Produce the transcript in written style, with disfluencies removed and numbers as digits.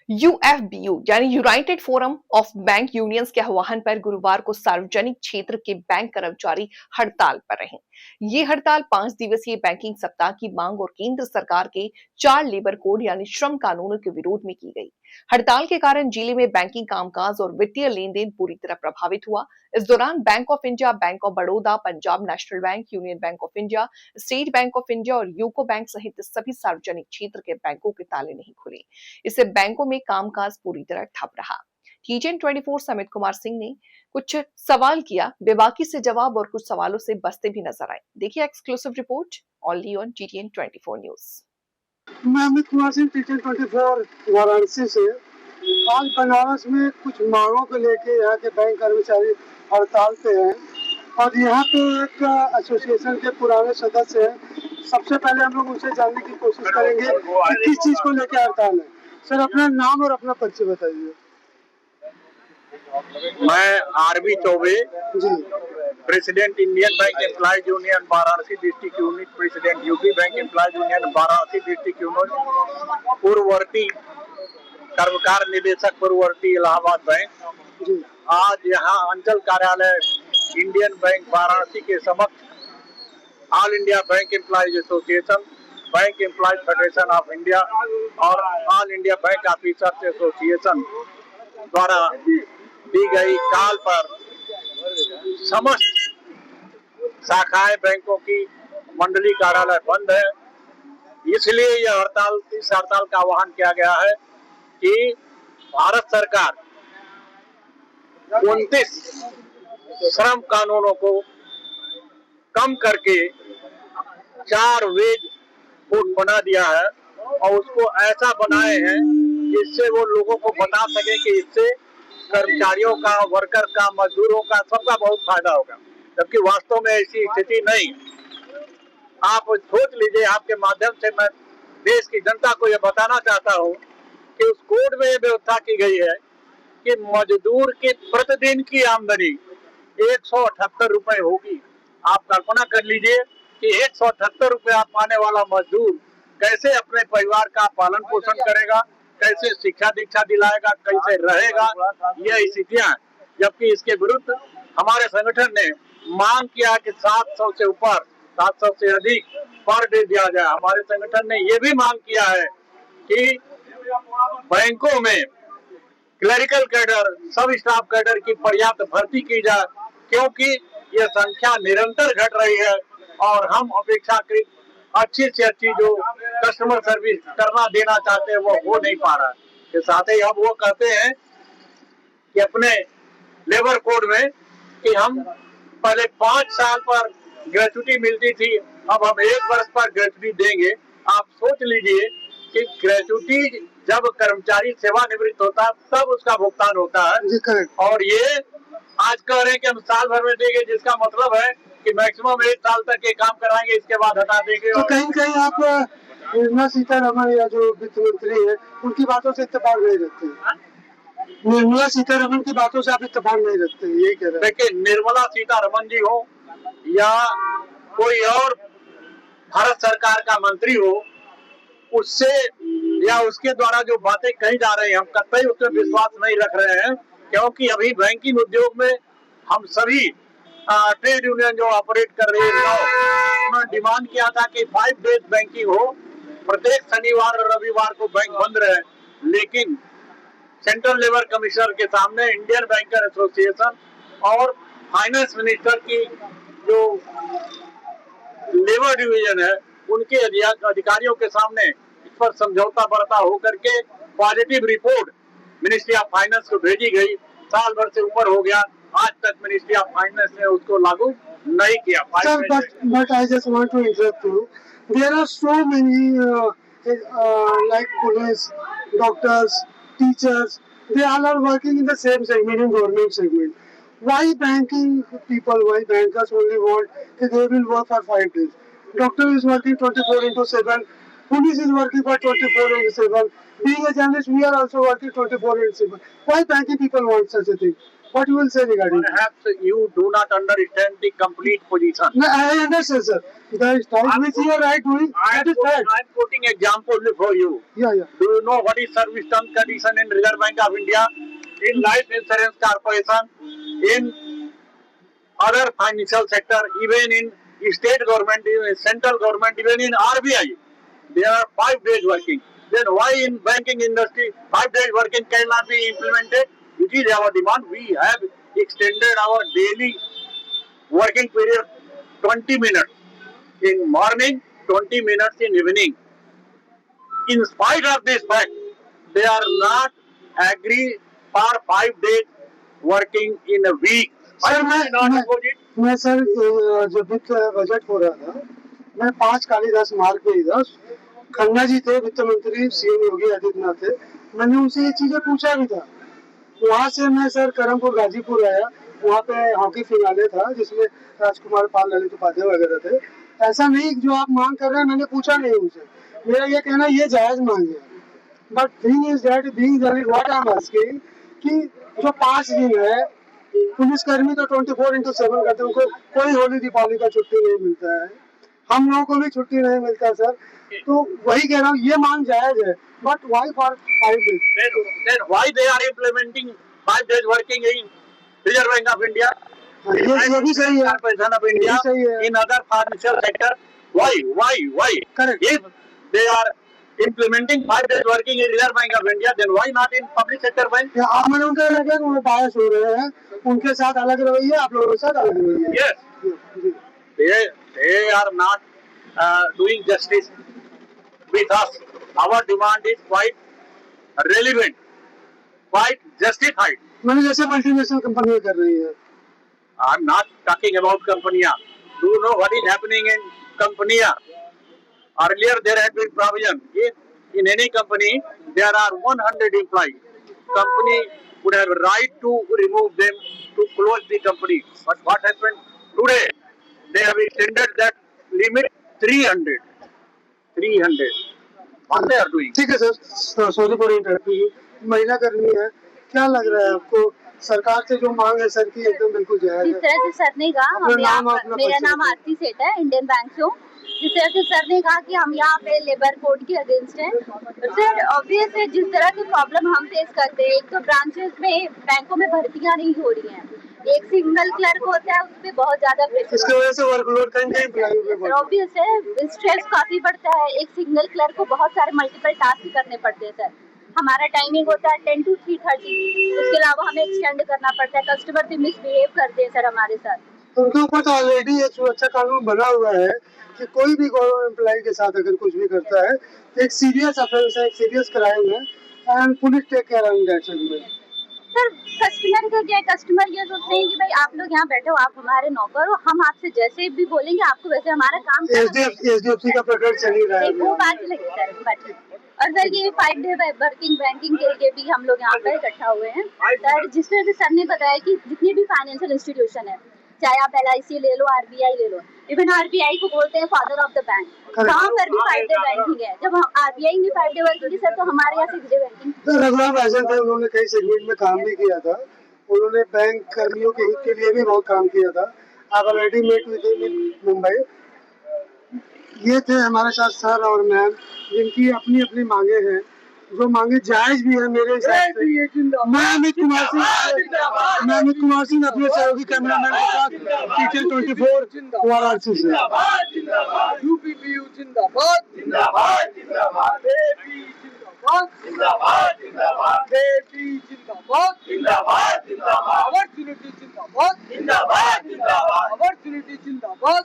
UFBU यानी United forum of bank unions के आह्वान पर गुरुवार को सार्वजनिक क्षेत्र के बैंक कर्मचारी हड़ताल पर रहे। ये हड़ताल 5 दिवसीय बैंकिंग सप्ताह की मांग और केंद्र सरकार के 4 लेबर कोड यानी श्रम कानूनों के विरोध में की गई। हड़ताल के कारण जिले में बैंकिंग कामकाज और वित्तीय लेन देन पूरी तरह प्रभावित हुआ। इस दौरान bank of India, bank of Baroda, Punjab national bank, union bank of India, state bank of India और यूको बैंक सहित सभी सार्वजनिक क्षेत्र के बैंकों के ताले नहीं खुले। इससे बैंकों में कामकाज पूरी तरह ठप रहा। टीजन 24 से अमित कुमार सिंह ने कुछ सवाल किया, वे बाकी से जवाब और कुछ सवालों से बचते भी नजर आए। देखिए exclusive report only on TTN 24 news. मैं अमित कुमार सिंह, टीटीएन 24 वाराणसी से। आज बनारस में कुछ मांगों को लेके यहाँ के बैंक कर्मचारी हड़ताल पे हैं और यहाँ पे एक एसोसिएशन के पुराने सदस्य हैं। सबसे पहले हम लोग उनसे जानने की कोशिश करेंगे कि किस चीज को लेके हड़ताल है। सर, अपना नाम और अपना परिचय बताइए। मैं R B Chaube ji, president Indian bank employees union Varanasi district unit, president UP bank employees union Varanasi district unit, पूर्ववर्ती कर्मकार निदेशक पूर्ववर्ती इलाहाबाद बैंक। जी, आज यहाँ अंचल कार्यालय इंडियन बैंक वाराणसी के समक्ष all India bank employees association, bank employees federation of India और all India bank officers association द्वारा दी गई कॉल पर समस्त शाखाएं बैंकों की मंडली कार्यालय बंद है। इसलिए यह हड़ताल, इस हड़ताल का आह्वान किया गया है कि भारत सरकार 29 श्रम कानूनों को कम करके 4 वेज कोड बना दिया है और उसको ऐसा बनाए हैं जिससे वो लोगों को बता सके कि इससे कर्मचारियों का, वर्कर का, मजदूरों का, सबका बहुत फायदा होगा, जबकि वास्तव में ऐसी स्थिति नहीं। आप सोच लीजिए, आपके माध्यम से मैं देश की जनता को यह बताना चाहता हूँ कि उस कोड में यह व्यवस्था की गई है कि मजदूर की प्रतिदिन की आमदनी 178 रुपए होगी। आप कल्पना कर लीजिए कि 178 रुपया पाने वाला मजदूर कैसे अपने परिवार का पालन पोषण करेगा, कैसे शिक्षा दीक्षा दिलाएगा, कैसे रहेगा, यह स्थितियां। जबकि इसके विरुद्ध हमारे संगठन ने मांग किया कि 700 से ऊपर, 700 से अधिक पर डे दिया जाए। हमारे संगठन ने यह भी मांग किया है कि बैंकों में क्लरिकल कैडर, सब स्टाफ कैडर की पर्याप्त भर्ती की जाए, क्योंकि यह संख्या निरंतर घट रही है और हम अपेक्षाकृत अच्छी से अच्छी जो कस्टमर सर्विस करना देना चाहते हैं वो हो नहीं पा रहा है। के साथ ही हम वो कहते हैं कि अपने लेबर कोड में कि हम पहले 5 साल पर ग्रेचुटी मिलती थी, अब हम 1 वर्ष पर ग्रेचुटी देंगे। आप सोच लीजिए कि ग्रेचुटी जब कर्मचारी सेवानिवृत्त होता है तब उसका भुगतान होता है और ये आज कह रहे हैं कि हम साल भर में देंगे, जिसका मतलब है कि मैक्सिमम 1 साल तक ये काम कराएंगे, इसके बाद हटा देंगे। तो कहीं कहीं आप निर्मला सीतारमण या जो वित्त मंत्री है उनकी बातों से इत्तेफाक नहीं रखते हैं। निर्मला सीतारमण की बातों से आप इत्तेफाक नहीं रखते, ये कह रहे हैं। देखिए, निर्मला सीतारमण जी हो या कोई और भारत सरकार का मंत्री हो, उससे या उसके द्वारा जो बातें कही जा रही हैं, हम कतई उसमें विश्वास नहीं रख रहे हैं, क्योंकि अभी बैंकिंग उद्योग में हम सभी ट्रेड यूनियन जो ऑपरेट कर रही है, उन्होंने डिमांड किया था कि 5 डेज बैंकिंग हो, प्रत्येक शनिवार और रविवार को बैंक बंद रहे। लेकिन सेंट्रल लेबर कमिश्नर के सामने इंडियन बैंकर एसोसिएशन और फाइनेंस मिनिस्टर की जो लेबर डिवीजन है उनके अधिकारियों के सामने इस पर समझौता बरता होकर के positive report ministry of finance को भेजी गई। साल भर से ऊपर हो गया, आज तक मिनिस्ट्री ऑफ फाइनेंस ने उसको लागू नहीं किया। But I just want to interrupt you. There are so many like police, doctors, teachers. They all are working in the same segment, in government segment. Why banking people, why bankers only want that they will work for 5 days? Doctor is working 24/7. Police is working for 24/7. Being a journalist, we are also working 24/7. Why banking people want such a thing? What you will say regarding that? Perhaps you do not understand the complete position. No, I understand, sir. The strike which you are right doing, that is fact. I am quoting example for you. Yeah. Do you know what is service term condition in Reserve Bank of India, in Life Insurance Corporation, in other financial sector, even in state government, even in central government, even in RBI? There are 5 days working. Then why in banking industry 5 days working cannot be implemented? It is our demand. We have extended our daily working period 20 minutes in morning, 20 minutes in evening. In spite of this fact, they are not agree for 5 days working in a week. Why sir do you not oppose it? मैं sir जब वित्त budget हो रहा था, मैं 5 कालिदास मार्ग पे ही था। खन्ना जी थे वित्त मंत्री, सीएम योगी आदित्यनाथ थे। मैंने उनसे ये चीजें पूछा भी था। वहाँ से मैं सर करमपुर गाजीपुर आया, वहाँ पे हॉकी फिनाले था जिसमें राजकुमार पाल, ललित उपाध्याय वगैरह थे। ऐसा नहीं जो आप मांग कर रहे हैं, मैंने पूछा नहीं उनसे। मेरा ये कहना ये जायज मांग है, but thing is that being valid what I am asking कि जो 5 दिन है, पुलिसकर्मी तो 24/7 करते हैं, उनको कोई होली दीपावली का छुट्टी नहीं मिलता है, हम लोगों को भी छुट्टी नहीं मिलता सर। तो वही कह रहा हूँ, ये मांग जायज है, but why for 5 days? Then why they are implementing 5 days working in Reserve Bank of India? ये भी सही है, Corporation of India, ये भी सही है। in other financial sector? Why? Correct. If they are implementing 5 days working in Reserve Bank of India, then why not in public sector bank? या आप मैंने उनका लगा कि वो बायस हो रहे हैं, उनके साथ अलग रवैया, आप लोगों के साथ अलग रवैया। Yes. They are not doing justice with us. Our demand is quite relevant, quite justified. मैंने जैसे मल्टीनेशनल कंपनियां कर रही है। I'm not talking about Compania. Do you know what is happening in Compania? Earlier there had been provision. In any company, there are 100 employees. Company would have right to remove them, to close the company. But what happened today? They have extended that limit 300. 300. What they are doing? ठीक है sir, sorry for interrupting. महिला कर्मी है, क्या लग रहा है आपको सरकार से जो मांग है सर की एकदम बिल्कुल जायज जिस है? तरह से सर ने कहा, हम यहाँ मेरा नाम आरती सेठ है, इंडियन बैंक से हूँ। जिस तरह से सर ने कहा कि हम यहाँ पे लेबर कोड के अगेंस्ट हैं, सर ऑब्वियस है जिस तरह की प्रॉब्लम हम फेस करते हैं, एक तो ब्रांचेस में बैंकों में भर्तियाँ नहीं हो रही हैं, एक सिंगल क्लर्क होता है, उस पर बहुत ज्यादा प्रेशर, इसकी वजह से वर्कलोड कहीं ऑब्वियस है स्ट्रेस काफी बढ़ता है। एक सिंगल क्लर्क को बहुत सारे मल्टीपल टास्क करने पड़ते हैं सर। हमारा टाइमिंग होता है 10 to 3:30, उसके अलावा हमें एक्सटेंड करना पड़ता है, कस्टमर भी मिसबिहेव करते हैं सर हमारे साथ। उनके ऊपर तो ऑलरेडी एक सुरक्षा कानून बना हुआ है कि कोई भी गवर्नमेंट एम्प्लॉय के साथ अगर कुछ भी करता है तो एक सीरियस ऑफेंस है, एक सीरियस क्राइम है, and police take care of that segment. Sir customer का क्या है, कस्टमर ये सोचते हैं कि भाई आप लोग यहाँ बैठे हो, आप हमारे नौकर हो, हम आपसे जैसे भी बोलेंगे आपको वैसे हमारा काम एचडीएफसी का प्रकरण चल ही रहा है, वो बात लगी सर। बट और सर ये 5 डे वर्किंग बैंकिंग के लिए भी हम लोग यहाँ पर इकट्ठा हुए हैं सर। जिस तरह से सर ने बताया कि जितनी भी फाइनेंशियल इंस्टीट्यूशन है, चाहे आप LIC ले लो, RBI ले लो, इवन RBI को बोलते हैं फादर ऑफ द बैंक, वहाँ पर भी 5 डे बैंकिंग है। जब RBI में 5 डे वर्किंग है सर, तो हमारे यहाँ 6 डे बैंकिंग। रघुराम राजन थे, उन्होंने कई सेगमेंट में काम भी किया था, उन्होंने बैंक कर्मियों के हित के लिए भी बहुत काम किया था। आप already met with him in Mumbai. ये थे हमारे साथ सर और मैम, जिनकी अपनी अपनी मांगे हैं, जो मांगे जायज भी है मेरे हिसाब से। मैं अमित कुमार सिंह अपने सहयोगी कैमरामैन के साथ टीचर 24 वाराणसी से। यूपीपीयू जिंदाबाद जिंदाबाद जिंदाबाद, बेबी जिंदाबाद जिंदाबाद जिंदाबाद, बेबी जिंदाबाद जिंदाबाद जिंदाबाद, अपॉर्चुनिटी जिंदाबाद जिंदाबाद जिंदाबाद, अपॉर्चुनिटी जिंदाबाद।